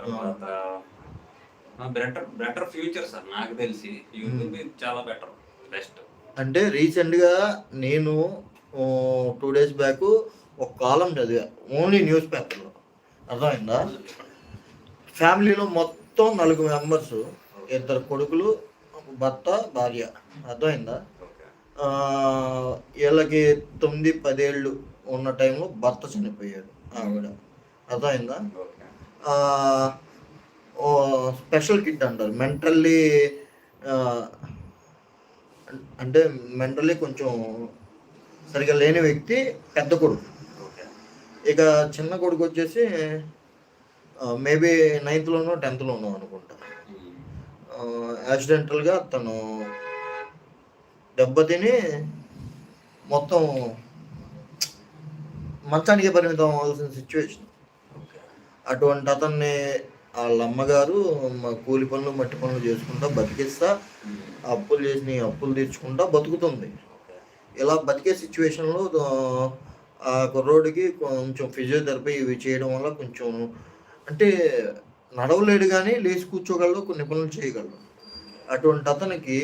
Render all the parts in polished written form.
తర్వాత better better future sir నాకు తెలిసి యూట్యూబ్ చాలా బెటర్ బెస్ట్. అంటే రీసెంట్గా నేను 2 days బ్యాక్ ఒక కాలం చదివా, ఓన్లీ న్యూస్ పేపర్లో. అర్థమైందా? ఫ్యామిలీలో మొత్తం 4 మెంబర్స్, 2 కొడుకులు, భర్త, భార్య. అర్థమైందా? వీళ్ళకి 9-10 ఏళ్ళు ఉన్న టైంలో భర్త చనిపోయాడు, ఆవిడ. అర్థమైందా? స్పెషల్ కిడ్ అంటారు, మెంటల్లీ అంటే మెంటల్లీ కొంచెం సరిగా లేని వ్యక్తి పెద్ద కొడుకు. ఇక చిన్న కొడుకు వచ్చేసి మేబీ 9th-లోనో 10th-లోనో అనుకుంటా. యాక్సిడెంటల్గా తను దెబ్బతిని మొత్తం మంచానికి పరిమితం అవ్వాల్సిన సిచ్యువేషన్. అటువంటి అతన్ని వాళ్ళ అమ్మగారు కూలి పనులు మట్టి పనులు చేసుకుంటా బతికిస్తా, అప్పులు చేసి అప్పులు తీర్చుకుంటా బతుకుతుంది. ఇలా బతికే సిచ్యువేషన్లో ఆ కుర్రోడికి కొంచెం ఫిజియోథెరపీ ఇవి చేయడం వల్ల కొంచెం అంటే నడవలేడు కానీ లేచి కూర్చోగలడు, కొన్ని పనులు చేయగలడు. అటువంటి అతనికి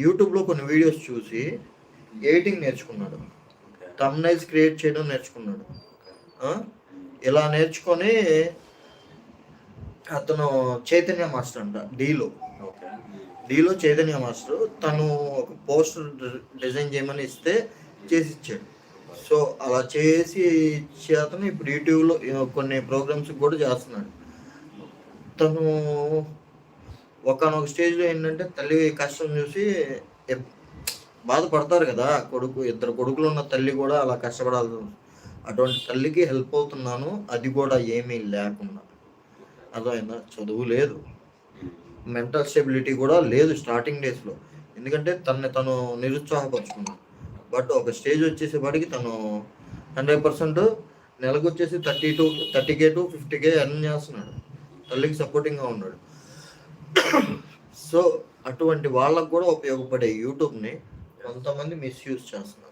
యూట్యూబ్లో కొన్ని వీడియోస్ చూసి ఎడిటింగ్ నేర్చుకున్నాడు, థంబ్నైల్స్ క్రియేట్ చేయడం నేర్చుకున్నాడు. ఇలా నేర్చుకొని అతను చైతన్య మాస్టర్ అంట, డీలో చైతన్య మాస్టర్. తను ఒక పోస్టర్ డిజైన్ చేయమని ఇస్తే చేసి ఇచ్చాడు. సో అలా చేసి ఇచ్చే అతను ఇప్పుడు యూట్యూబ్లో కొన్ని ప్రోగ్రామ్స్ కూడా చేస్తున్నాడు. తను ఒకనొక స్టేజ్లో ఏంటంటే తల్లి కష్టం చూసి బాధపడతారు కదా, 2 కొడుకులు ఉన్న తల్లి కూడా అలా కష్టపడాల్సి. అటువంటి తల్లికి హెల్ప్ అవుతున్నాను, అది కూడా ఏమీ లేకుండా. అర్థమైందా? చదువు లేదు, మెంటల్ స్టెబిలిటీ కూడా లేదు స్టార్టింగ్ డేస్లో, ఎందుకంటే తను నిరుత్సాహపరుచుకున్నాడు. బట్ ఒక స్టేజ్ వచ్చేసేపాటికి తను 100% నెలకు వచ్చేసి 30K to 50K ఎర్న్ చేస్తున్నాడు, తల్లికి సపోర్టింగ్గా ఉన్నాడు. సో అటువంటి వాళ్ళకు కూడా ఉపయోగపడే యూట్యూబ్ని కొంతమంది మిస్యూజ్ చేస్తున్నారు.